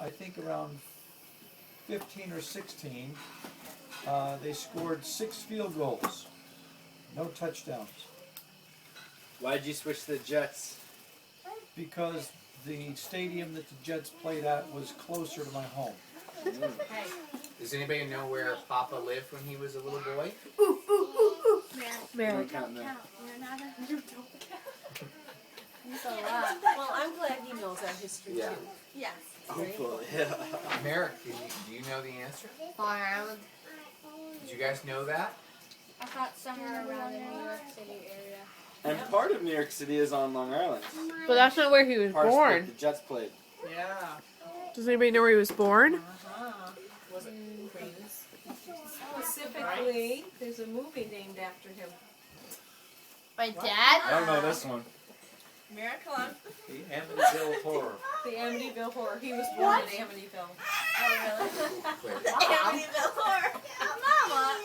I think around 15 or 16, they scored 6 field goals, no touchdowns. Why did you switch to the Jets? Because the stadium that the Jets played at was closer to my home. Does anybody know where Papa lived when he was a little boy? Mary. Count that. It's a lot. Well, I'm glad he knows our history Yeah. too. Yes. Hopefully, yeah. Merrick, do you know the answer? Long Island. Did you guys know that? I thought somewhere around the New York City area. And part of New York City is on Long Island. But that's not where he was Parts that born. the Jets played. Yeah. Does anybody know where he was born? Uh-huh. Was it Queens? Specifically, there's a movie named after him. My dad? I don't know this one. Miracle on The Amityville Horror. the Amityville Horror. He was born in Amityville. Oh, Wait, Amityville Horror. Mama.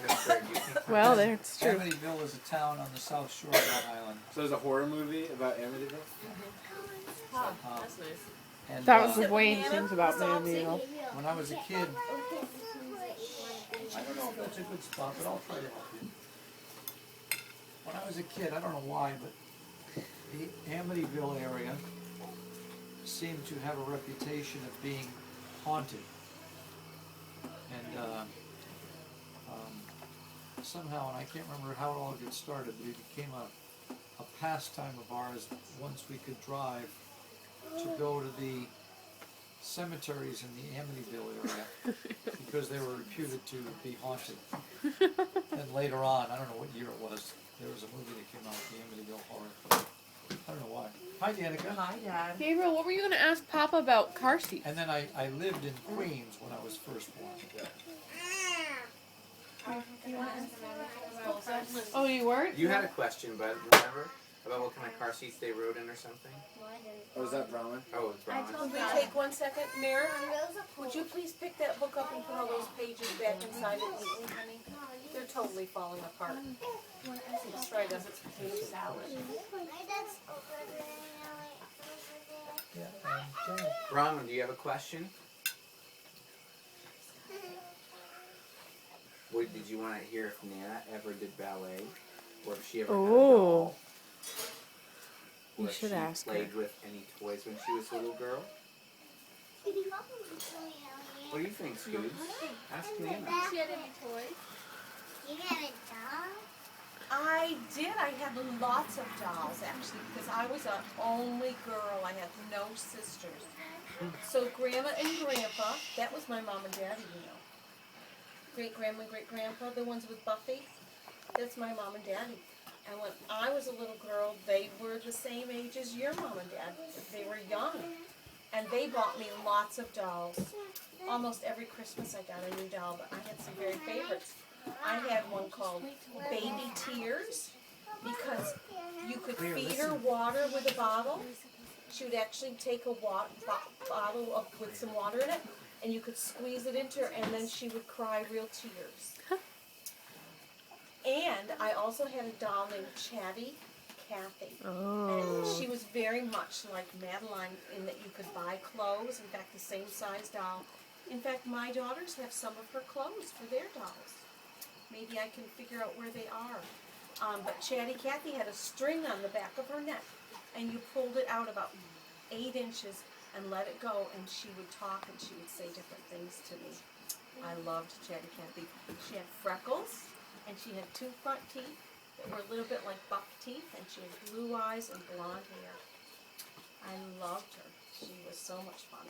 no, Greg, you think- Well, that's true. Amityville is a town on the south shore of Long Island. So there's a horror movie about Amityville? That's nice. And That was the Wayne things about Salty. Amityville. when I was a kid, I don't know if that's a good spot, but I'll try to help you. When I was a kid, I don't know why, but the Amityville area seemed to have a reputation of being haunted. And somehow, and I can't remember how it all got started, but it became a pastime of ours once we could drive to go to the cemeteries in the Amityville area because they were reputed to be haunted. And later on, I don't know what year it was, there was a movie that came out, the Amityville Horror. But I don't know why. Hi, Danica. Hi, Dad. Gabriel, what were you going to ask Papa about car seats? And then I lived in Queens when I was first born. Oh, you weren't? You had a question, bud, remember? About what kind of car seats they rode in or something? Oh, was that Brahman? Oh, it was Braun. Could we take 1 second, Mary? Would you please pick that book up and put all those pages back inside it neatly, honey? They're totally falling apart. Let's try this. It's potato salad. Yeah, Bronwyn, do you have a question? What did you want to hear if Nana ever did ballet? Or if she ever had a Oh. doll? You Or if should she ask her. played with any toys when she was a little girl? What do you think, Scoots? Ask Nana. She had any toys? I did. I had lots of dolls, actually, because I was an only girl. I had no sisters. So Grandma and Grandpa, that was my mom and daddy, you know. Great-grandma and great-grandpa, the ones with Buffy, that's my mom and daddy. And when I was a little girl, they were the same age as your mom and dad. They were young. And they bought me lots of dolls. Almost every Christmas I got a new doll, but I had some very favorites. I had one called Baby Tears because you could feed her water with a bottle. She would actually take a bottle with some water in it, and you could squeeze it into her, and then she would cry real tears. And I also had a doll named Chatty Cathy. And she was very much like Madeline in that you could buy clothes, in fact the same size doll. In fact, my daughters have some of her clothes for their dolls. Maybe I can figure out where they are. But Chatty Cathy had a string on the back of her neck, and you pulled it out about 8 inches and let it go, and she would talk and she would say different things to me. I loved Chatty Cathy. She had freckles, and she had 2 front teeth that were a little bit like buck teeth, and she had blue eyes and blonde hair. I loved her. She was so much fun.